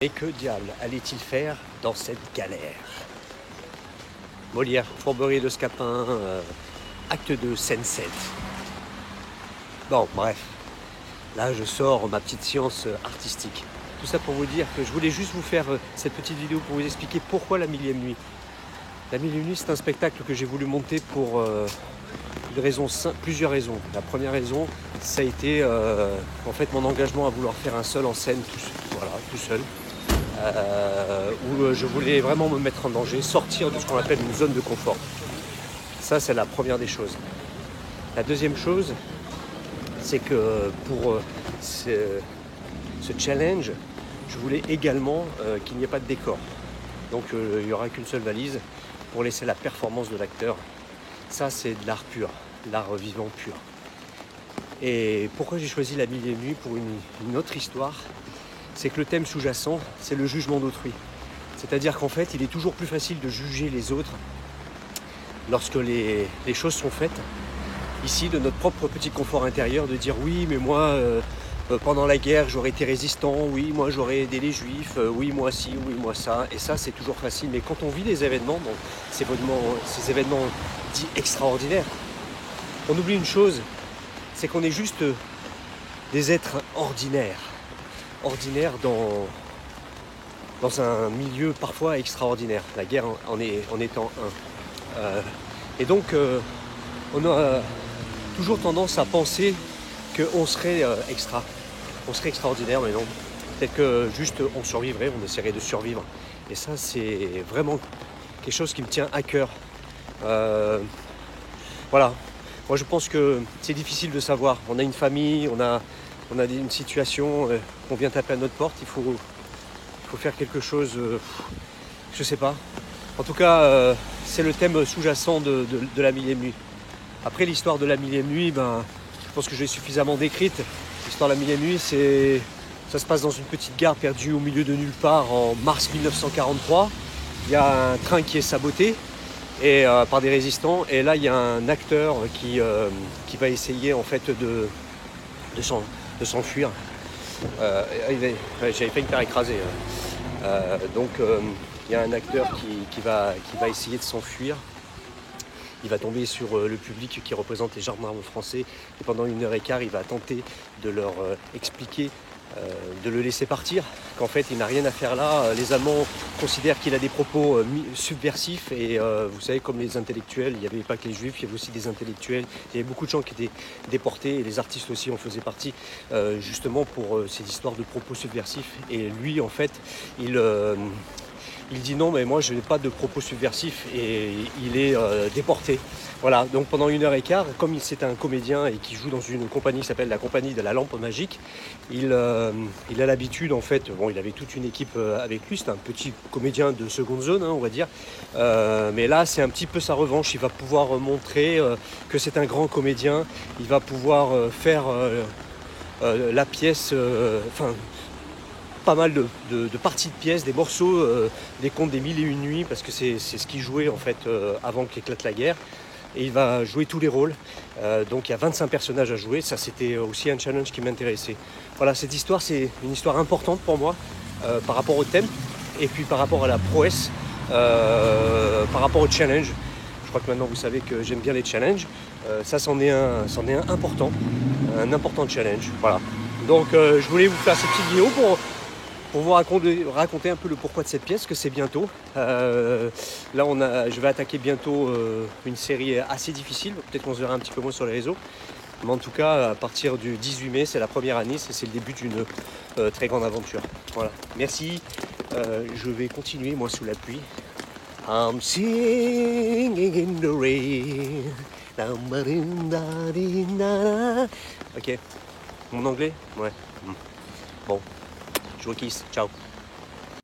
Mais que diable allait-il faire dans cette galère? Molière, Fourberie de Scapin, acte 2, scène 7. Bon, bref, là je sors ma petite science artistique. Tout ça pour vous dire que je voulais juste vous faire cette petite vidéo pour vous expliquer pourquoi la millième nuit. La millième nuit, c'est un spectacle que j'ai voulu monter pour plusieurs raisons. La première raison, ça a été en fait mon engagement à vouloir faire un seul en scène, tout seul. Où je voulais vraiment me mettre en danger, sortir de ce qu'on appelle une zone de confort. Ça, c'est la première des choses. La deuxième chose, c'est que pour ce challenge, je voulais également qu'il n'y ait pas de décor. Donc il n'y aura qu'une seule valise pour laisser la performance de l'acteur. Ça, c'est de l'art pur, l'art vivant pur. Et pourquoi j'ai choisi la millième nuit pour une autre histoire? C'est que le thème sous-jacent, c'est le jugement d'autrui. C'est-à-dire qu'en fait, il est toujours plus facile de juger les autres lorsque les choses sont faites. Ici, de notre propre petit confort intérieur, de dire oui, mais moi, pendant la guerre, j'aurais été résistant, oui, moi, j'aurais aidé les juifs, oui, moi, ci, oui, moi, ça. Et ça, c'est toujours facile. Mais quand on vit des événements, donc, ces événements dits extraordinaires, on oublie une chose, c'est qu'on est juste des êtres ordinaires dans un milieu parfois extraordinaire, la guerre en étant un. Et donc, on a toujours tendance à penser qu'on serait on serait extraordinaire, mais non. Peut-être que juste on survivrait, on essaierait de survivre. Et ça, c'est vraiment quelque chose qui me tient à cœur. Voilà. Moi, je pense que c'est difficile de savoir. On a une famille, on a une situation, on vient taper à notre porte, il faut faire quelque chose, je sais pas. En tout cas, c'est le thème sous-jacent de la millième nuit. Après, l'histoire de la millième nuit, je pense que je l'ai suffisamment décrite. L'histoire de la millième nuit, ça se passe dans une petite gare perdue au milieu de nulle part en mars 1943. Il y a un train qui est saboté par des résistants, et là il y a un acteur qui va essayer en fait de s'enfuir. J'avais failli me faire écraser. Donc il y a un acteur qui va essayer de s'enfuir. Il va tomber sur le public qui représente les gendarmes français, et pendant 1h15, il va tenter de leur expliquer, de le laisser partir, qu'en fait il n'a rien à faire là. Les Allemands considèrent qu'il a des propos subversifs, et vous savez, comme les intellectuels, il n'y avait pas que les juifs, il y avait aussi des intellectuels, il y avait beaucoup de gens qui étaient déportés, et les artistes aussi en faisaient partie, justement pour ces histoires de propos subversifs. Et lui, en fait, il dit non, mais moi je n'ai pas de propos subversifs, et il est déporté. Voilà, donc pendant 1h15, comme c'est un comédien et qui joue dans une compagnie qui s'appelle la Compagnie de la Lampe Magique, il a l'habitude, en fait, il avait toute une équipe avec lui, c'est un petit comédien de seconde zone, on va dire, mais là c'est un petit peu sa revanche. Il va pouvoir montrer que c'est un grand comédien, il va pouvoir faire la pièce, pas mal de parties de pièces, des morceaux, des contes des mille et une nuits, parce que c'est ce qu'il jouait en fait avant qu'éclate la guerre. Et il va jouer tous les rôles. Donc il y a 25 personnages à jouer. Ça, c'était aussi un challenge qui m'intéressait. Voilà, cette histoire, c'est une histoire importante pour moi par rapport au thème, et puis par rapport à la prouesse, par rapport au challenge. Je crois que maintenant vous savez que j'aime bien les challenges. Ça, c'en est un important, un important challenge. Voilà. Donc je voulais vous faire cette petite vidéo pour vous raconter un peu le pourquoi de cette pièce, que c'est bientôt. Là, je vais attaquer bientôt une série assez difficile. Peut-être qu'on se verra un petit peu moins sur les réseaux. Mais en tout cas, à partir du 18 mai, c'est la première à Nice, et c'est le début d'une très grande aventure. Voilà. Merci. Je vais continuer, moi, sous la pluie. I'm singing in the rain. Ok. Mon anglais? Ouais. Bon. Je vous kiss. Ciao.